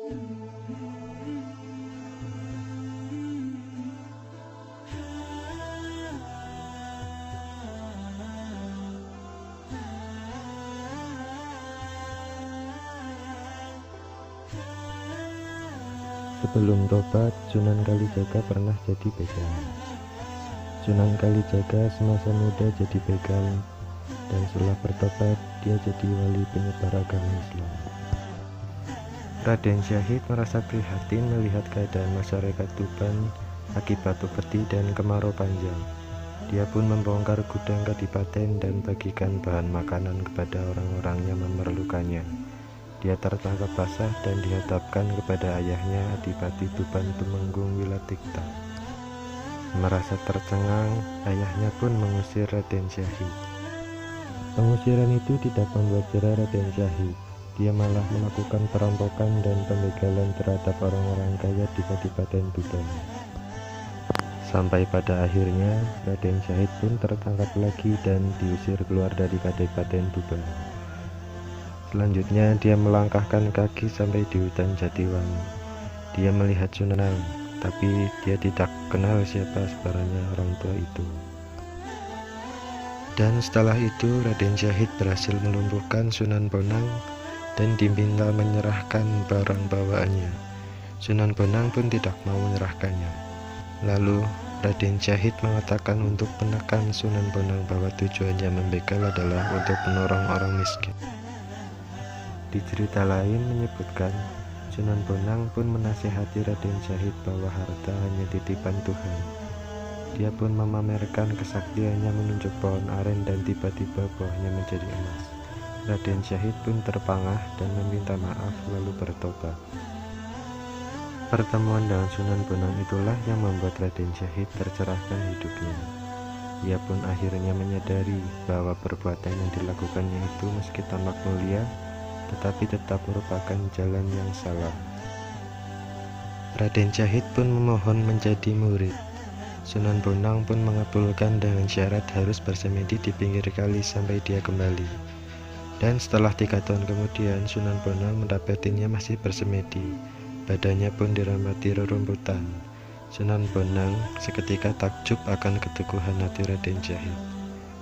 Sebelum tobat, Sunan Kalijaga pernah jadi begal. Sunan Kalijaga semasa muda jadi begal, dan setelah bertobat, dia jadi wali penyebar agama Islam. Raden Syahid merasa prihatin melihat keadaan masyarakat Tuban akibat upeti dan kemarau panjang. Dia pun membongkar gudang kadipaten dan bagikan bahan makanan kepada orang-orang yang memerlukannya. Dia tertangkap basah dan dihadapkan kepada ayahnya, Adipati Tuban Tumenggung Wilatikta. Merasa tercengang, ayahnya pun mengusir Raden Syahid. Pengusiran itu tidak membuat jera Raden Syahid. Dia malah melakukan perampokan dan pembegalan terhadap orang-orang kaya di Kadipaten Tuban. Sampai pada akhirnya, Raden Syahid pun tertangkap lagi dan diusir keluar dari Kadipaten Tuban. Selanjutnya dia melangkahkan kaki sampai di hutan Jatiwangi. Dia melihat Sunan, tapi dia tidak kenal siapa sebenarnya orang tua itu. Dan setelah itu Raden Syahid berhasil melumpuhkan Sunan Bonang dan diminta menyerahkan barang bawaannya. Sunan Bonang pun tidak mau menyerahkannya. Lalu Raden Syahid mengatakan untuk menekan Sunan Bonang bahwa tujuannya membegal adalah untuk menolong orang miskin. Di cerita lain menyebutkan, Sunan Bonang pun menasihati Raden Syahid bahwa harta hanya titipan Tuhan. Dia pun memamerkan kesaktiannya menunjuk pohon aren dan tiba-tiba buahnya menjadi emas. Raden Syahid pun terpangah dan meminta maaf lalu bertobat. Pertemuan dengan Sunan Bonang itulah yang membuat Raden Syahid tercerahkan hidupnya. Ia pun akhirnya menyadari bahwa perbuatan yang dilakukannya itu meski tampak mulia, tetapi tetap merupakan jalan yang salah. Raden Syahid pun memohon menjadi murid. Sunan Bonang pun mengabulkan dengan syarat harus bersemedi di pinggir kali sampai dia kembali. Dan setelah 3 tahun kemudian, Sunan Bonang mendapatinya masih bersemedi. Badannya pun diramati rerumputan. Sunan Bonang seketika takjub akan keteguhan hati Raden Syahid.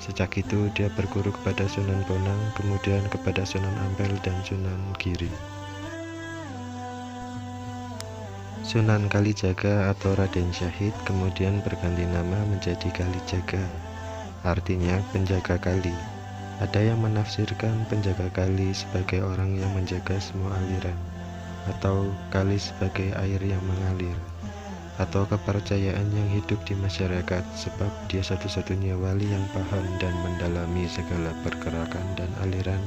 Sejak itu dia berguru kepada Sunan Bonang, kemudian kepada Sunan Ampel dan Sunan Giri. Sunan Kalijaga atau Raden Syahid kemudian berganti nama menjadi Kalijaga, artinya penjaga kali. Ada yang menafsirkan penjaga kali sebagai orang yang menjaga semua aliran, atau kali sebagai air yang mengalir, atau kepercayaan yang hidup di masyarakat sebab dia satu-satunya wali yang paham dan mendalami segala pergerakan dan aliran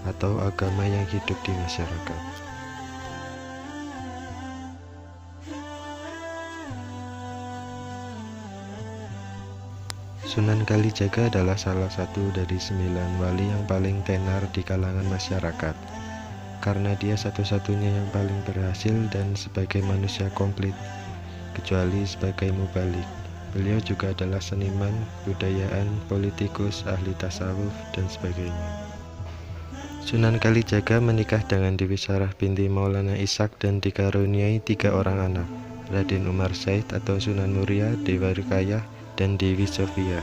atau agama yang hidup di masyarakat. Sunan Kalijaga adalah salah satu dari 9 wali yang paling tenar di kalangan masyarakat, karena dia satu-satunya yang paling berhasil dan sebagai manusia komplit, kecuali sebagai mubalik. Beliau juga adalah seniman, budayaan, politikus, ahli tasawuf, dan sebagainya. Sunan Kalijaga menikah dengan Dewi Sarah binti Maulana Ishak dan dikaruniai 3 orang anak, Raden Umar Said atau Sunan Muria, Dewa Rukayah, dan Dewi Sofia.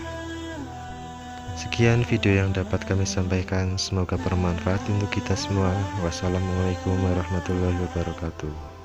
Sekian video yang dapat kami sampaikan, semoga bermanfaat untuk kita semua. Wassalamualaikum warahmatullahi wabarakatuh.